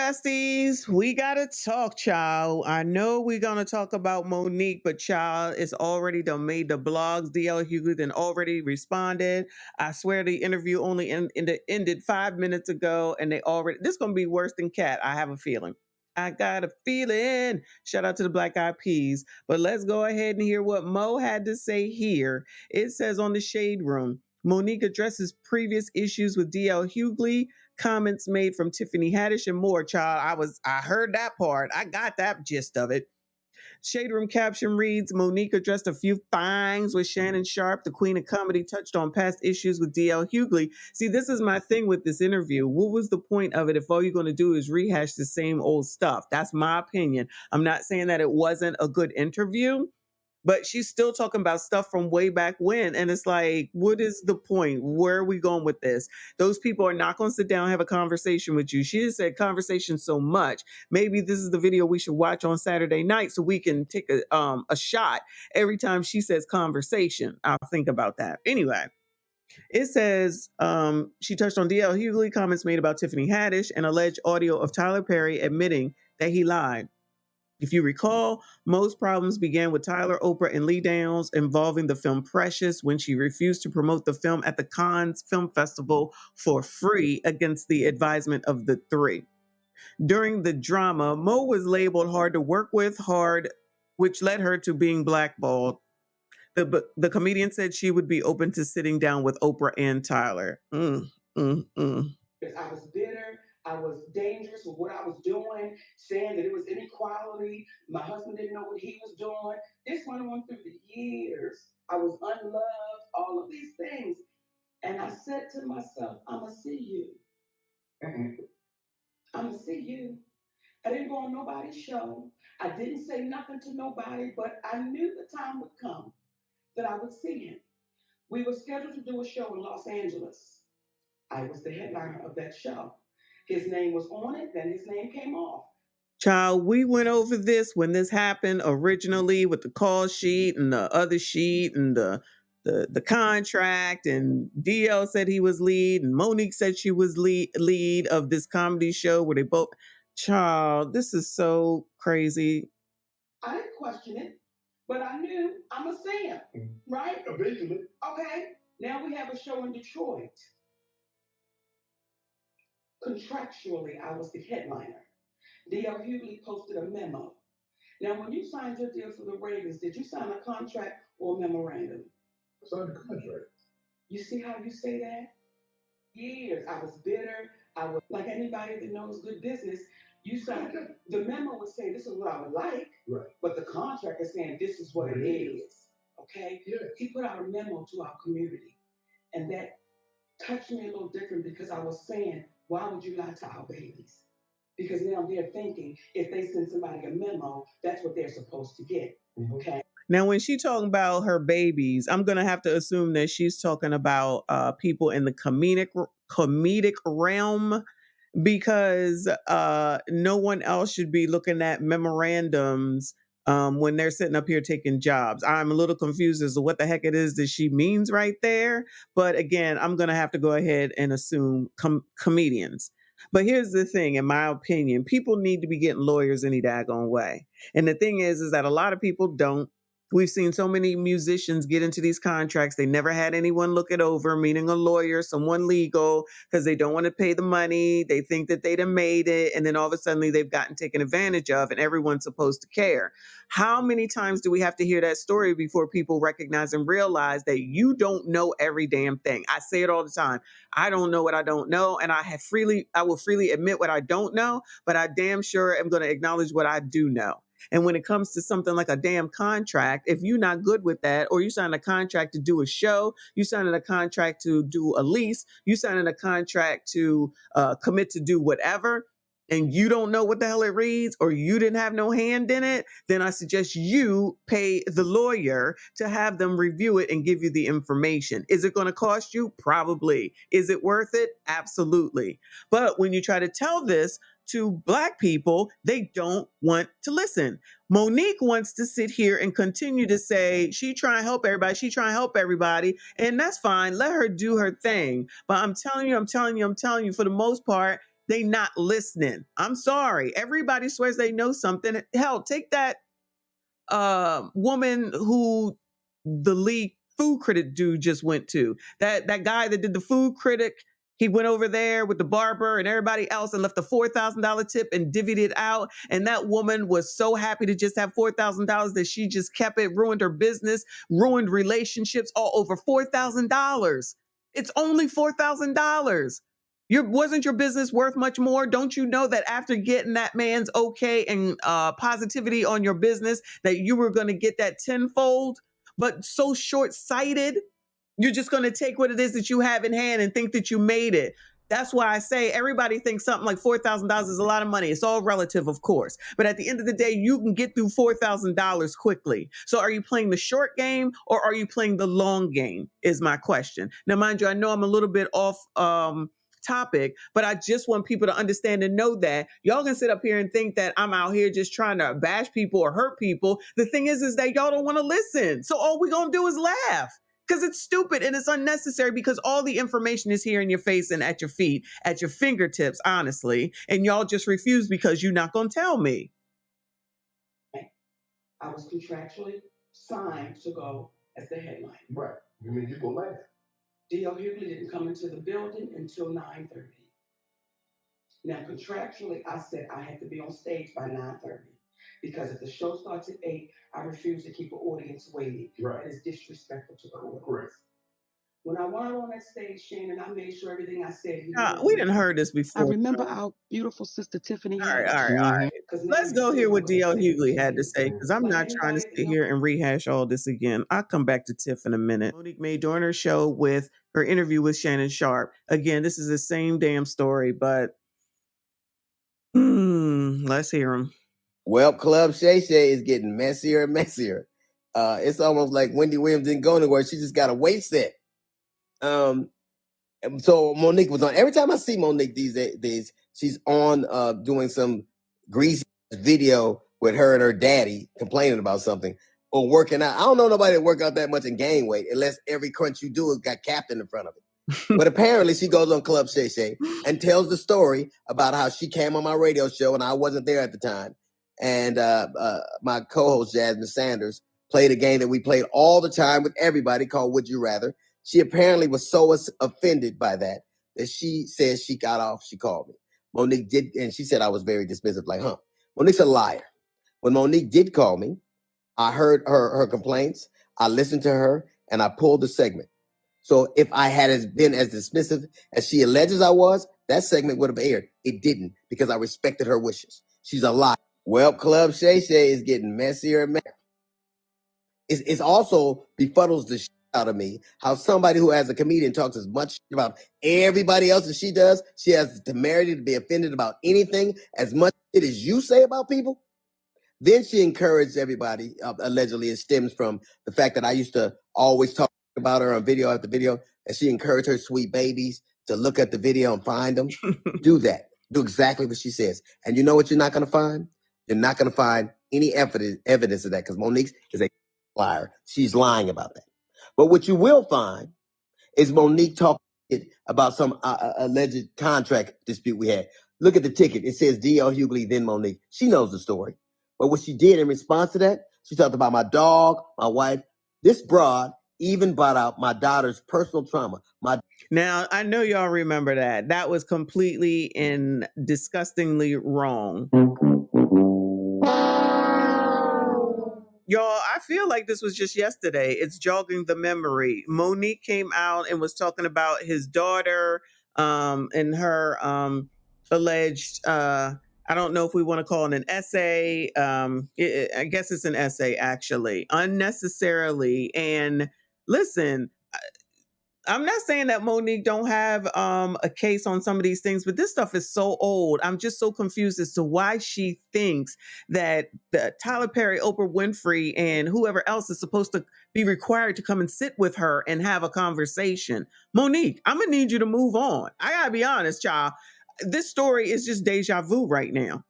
besties, we gotta talk, child. I know we're gonna talk about Monique, but child, it's already done made the blogs. DL Hughley then already responded. I swear the interview only ended 5 minutes ago, and they already this gonna be worse than Cat. I have a feeling. I got a feeling. Shout out to the Black Eyed Peas. But let's go ahead and hear what Mo had to say here. It says on the Shade Room, Monique addresses previous issues with DL Hughley, comments made from Tiffany Haddish, and more. Child, I heard that part. I got that gist of it. Shade Room caption reads, Monique addressed a few things with Shannon Sharpe. The queen of comedy touched on past issues with DL Hughley. See, this is my thing with this interview. What was the point of it if all you're going to do is rehash the same old stuff? That's my opinion. I'm not saying that it wasn't a good interview, but she's still talking about stuff from way back when. And it's like, what is the point? Where are we going with this? Those people are not going to sit down and have a conversation with you. She has said conversation so much. Maybe this is the video we should watch on Saturday night so we can take a shot every time she says conversation. I'll think about that. Anyway. It says she touched on DL Hughley, comments made about Tiffany Haddish, and alleged audio of Tyler Perry admitting that he lied. If you recall, most problems began with Tyler, Oprah, and Lee Downs involving the film Precious when she refused to promote the film at the Cannes Film Festival for free against the advisement of the three. During the drama, Mo was labeled hard to work with, which led her to being blackballed. The comedian said she would be open to sitting down with Oprah and Tyler. I was bitter. I was dangerous with what I was doing, saying that it was inequality. My husband didn't know what he was doing. This went on through the years. I was unloved, all of these things. And I said to myself, I'm going to see you. I'm going to see you. I didn't go on nobody's show. I didn't say nothing to nobody, but I knew the time would come that I would see him. We were scheduled to do a show in Los Angeles. I was the headliner of that show. His name was on it, then his name came off. Child, we went over this when this happened originally with the call sheet and the other sheet and the contract, and DL said he was lead and Monique said she was lead of this comedy show where they both, child, this is so crazy. I didn't question it, but I knew I'm a Sam, right? Eventually. Okay, now we have a show in Detroit. Contractually, I was the headliner. DL Hughley posted a memo. Now, when you signed your deal for the Ravens, did you sign a contract or a memorandum? I signed a contract. You see how you say that? Years. I was bitter. I was like anybody that knows good business. You signed the memo would say this is what I would like, right? But the contract is saying this is what it is. Okay? Yes. He put out a memo to our community, and that touched me a little different because I was saying, why would you lie to our babies? Because now they're thinking if they send somebody a memo, that's what they're supposed to get. Okay. Now, when she's talking about her babies, I'm going to have to assume that she's talking about people in the comedic realm, because no one else should be looking at memorandums when they're sitting up here taking jobs. I'm a little confused as to what the heck it is that she means right there. But again, I'm going to have to go ahead and assume comedians. But here's the thing, in my opinion, people need to be getting lawyers any daggone way. And the thing is that a lot of people don't. We've seen so many musicians get into these contracts. They never had anyone look it over, meaning a lawyer, someone legal, because they don't want to pay the money. They think that they'd have made it. And then all of a sudden they've gotten taken advantage of and everyone's supposed to care. How many times do we have to hear that story before people recognize and realize that you don't know every damn thing? I say it all the time. I don't know what I don't know. And I will freely admit what I don't know, but I damn sure am going to acknowledge what I do know. And when it comes to something like a damn contract, if you're not good with that, or you sign a contract to do a show, you sign a contract to do a lease, you sign a contract to commit to do whatever, and you don't know what the hell it reads, or you didn't have no hand in it, then I suggest you pay the lawyer to have them review it and give you the information. Is it going to cost you? Probably. Is it worth it? Absolutely. But when you try to tell this to Black people, they don't want to listen. Monique wants to sit here and continue to say she trying to help everybody, and that's fine. Let her do her thing. But I'm telling you, for the most part, They not listening. I'm sorry. Everybody swears they know something. Hell, take that woman who the lead food critic dude just went to. That guy that did the food critic, he went over there with the barber and everybody else and left a $4,000 tip and divvied it out. And that woman was so happy to just have $4,000 that she just kept it, ruined her business, ruined relationships, all over $4,000. It's only $4,000. Wasn't your business worth much more? Don't you know that after getting that man's okay and positivity on your business, that you were going to get that tenfold? But so short-sighted, you're just going to take what it is that you have in hand and think that you made it. That's why I say everybody thinks something like $4,000 is a lot of money. It's all relative, of course. But at the end of the day, you can get through $4,000 quickly. So are you playing the short game or are you playing the long game is my question. Now, mind you, I know I'm a little bit off topic, but I just want people to understand and know that y'all can sit up here and think that I'm out here just trying to bash people or hurt people. The thing is that y'all don't want to listen. So all we're going to do is laugh. Because it's stupid and it's unnecessary because all the information is here in your face and at your feet, at your fingertips, honestly. And y'all just refuse because you're not going to tell me. I was contractually signed to go as the headline. Right. You mean you go last? D.L. Hughley didn't come into the building until 9:30. Now, contractually, I said I had to be on stage by 9:30. Because if the show starts at 8, I refuse to keep an audience waiting. Right. That is disrespectful to the audience. Correct. When I went on that stage, Shannon, I made sure everything I said. We didn't heard this before. I remember our beautiful sister Tiffany. All right. Let's go hear what D.L. Hughley had to say, because I'm not trying to sit here and rehash all this again. I'll come back to Tiff in a minute. Monique made during her show with her interview with Shannon Sharpe. Again, this is the same damn story, but let's hear him. Well, Club Shay Shay is getting messier and messier. It's almost like Wendy Williams didn't go anywhere. She just got a weight set. So Monique was on. Every time I see Monique these days, she's on doing some greasy video with her and her daddy complaining about something or working out. I don't know nobody that work out that much and gain weight unless every crunch you do has got Captain in front of it. But apparently she goes on Club Shay Shay and tells the story about how she came on my radio show and I wasn't there at the time. And my co-host Jasmine Sanders played a game that we played all the time with everybody called Would You Rather. She apparently was so offended by that she said she got off. She called me. Monique did, and she said I was very dismissive, like, Monique's a liar. When Monique did call me, I heard her complaints. I listened to her, and I pulled the segment. So if I had been as dismissive as she alleges I was, that segment would have aired. It didn't because I respected her wishes. She's a liar. Well, Club Shay Shay is getting messier and messier. It's also befuddles the shit out of me how somebody who as a comedian talks as much shit about everybody else as she does, she has the temerity to be offended about anything as much shit as you say about people. Then she encouraged everybody, allegedly it stems from the fact that I used to always talk about her on video after video, and she encouraged her sweet babies to look at the video and find them. Do that. Do exactly what she says. And you know what you're not going to find? You're not going to find any evidence of that because Monique is a liar. She's lying about that. But what you will find is Monique talking about some alleged contract dispute we had. Look at the ticket. It says D.L. Hughley, then Monique. She knows the story. But what she did in response to that, she talked about my dog, my wife. This broad even brought out my daughter's personal trauma. Now, I know y'all remember that. That was completely and disgustingly wrong. Y'all, I feel like this was just yesterday. It's jogging the memory. Monique came out and was talking about his daughter and her alleged, I don't know if we want to call it an essay. I guess it's an essay, actually, unnecessarily. And listen, I'm not saying that Monique don't have a case on some of these things, but this stuff is so old. I'm just so confused as to why she thinks that Tyler Perry, Oprah Winfrey, and whoever else is supposed to be required to come and sit with her and have a conversation. Monique, I'm going to need you to move on. I got to be honest, y'all. This story is just deja vu right now.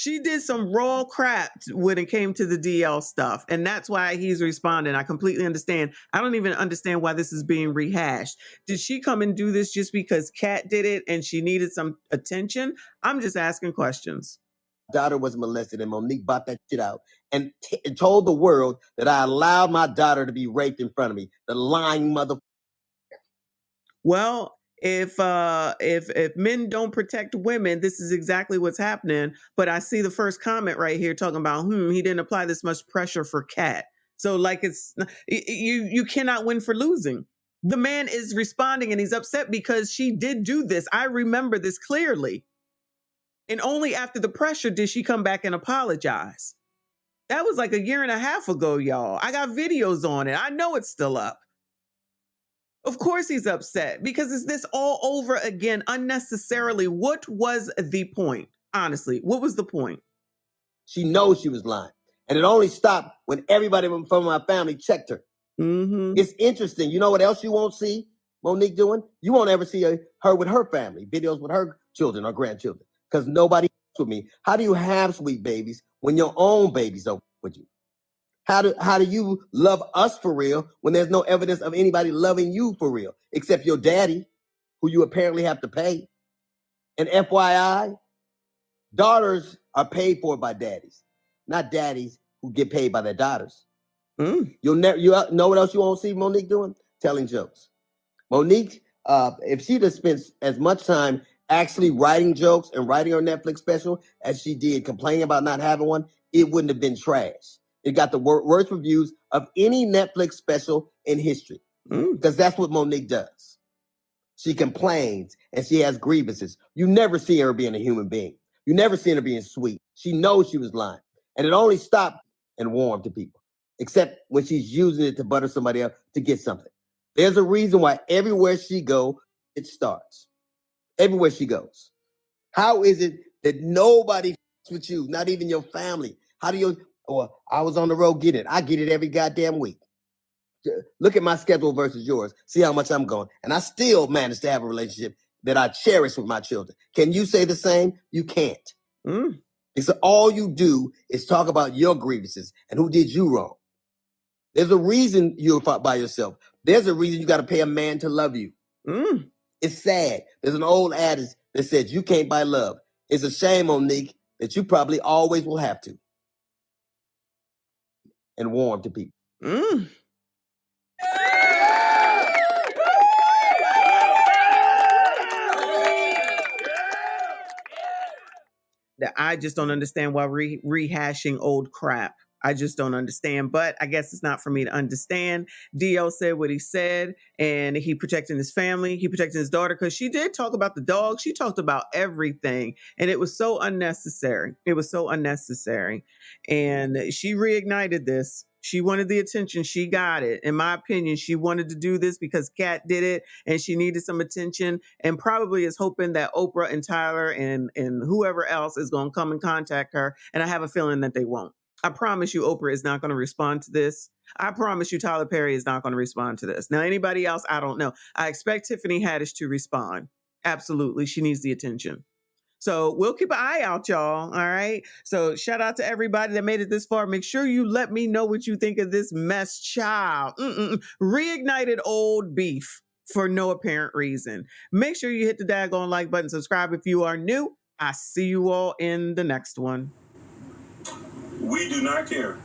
She did some raw crap when it came to the DL stuff. And that's why he's responding. I completely understand. I don't even understand why this is being rehashed. Did she come and do this just because Kat did it and she needed some attention? I'm just asking questions. Daughter was molested, and Monique bought that shit out and told the world that I allowed my daughter to be raped in front of me. The lying mother. Well, if men don't protect women, this is exactly what's happening. But I see the first comment right here talking about he didn't apply this much pressure for Kat. So like you cannot win for losing. The man is responding and he's upset because she did do this. I remember this clearly. And only after the pressure did she come back and apologize. That was like a year and a half ago, y'all. I got videos on it. I know it's still up. Of course he's upset because is this all over again unnecessarily? What was the point? Honestly, what was the point? She knows she was lying. And it only stopped when everybody from my family checked her. Mm-hmm. It's interesting. You know what else you won't see Monique doing? You won't ever see her with her family, videos with her children or grandchildren, because nobody with me. How do you have sweet babies when your own babies don't with you? How do you love us for real when there's no evidence of anybody loving you for real, except your daddy, who you apparently have to pay? And FYI, daughters are paid for by daddies, not daddies who get paid by their daughters. You know what else you won't see Monique doing? Telling jokes. Monique, if she'd have spent as much time actually writing jokes and writing her Netflix special as she did complaining about not having one, it wouldn't have been trash. It got the worst reviews of any Netflix special in history, because that's what Monique does. She complains and she has grievances. You never see her being a human being. You never see her being sweet. She knows she was lying. And it only stopped and warmed to people, except when she's using it to butter somebody else to get something. There's a reason why everywhere she goes, it starts. Everywhere she goes. How is it that nobody with you, not even your family? How do you, I was on the road, get it. I get it every goddamn week. Look at my schedule versus yours. See how much I'm going. And I still manage to have a relationship that I cherish with my children. Can you say the same? You can't. It's all you do is talk about your grievances and who did you wrong. There's a reason you're by yourself. There's a reason you got to pay a man to love you. It's sad. There's an old adage that says you can't buy love. It's a shame, Monique, that you probably always will have to. And warm to people. I just don't understand why rehashing old crap. I just don't understand, but I guess it's not for me to understand. DL said what he said, and he protecting his family. He protecting his daughter because she did talk about the dog. She talked about everything, and it was so unnecessary. It was so unnecessary, and she reignited this. She wanted the attention. She got it. In my opinion, she wanted to do this because Kat did it and she needed some attention and probably is hoping that Oprah and Tyler and whoever else is going to come and contact her. And I have a feeling that they won't. I promise you Oprah is not going to respond to this. I promise you Tyler Perry is not going to respond to this. Now, anybody else, I don't know. I expect Tiffany Haddish to respond. Absolutely. She needs the attention. So we'll keep an eye out, y'all. All right. So shout out to everybody that made it this far. Make sure you let me know what you think of this mess, child. Reignited old beef for no apparent reason. Make sure you hit the daggone like button. Subscribe if you are new. I see you all in the next one. We do not care.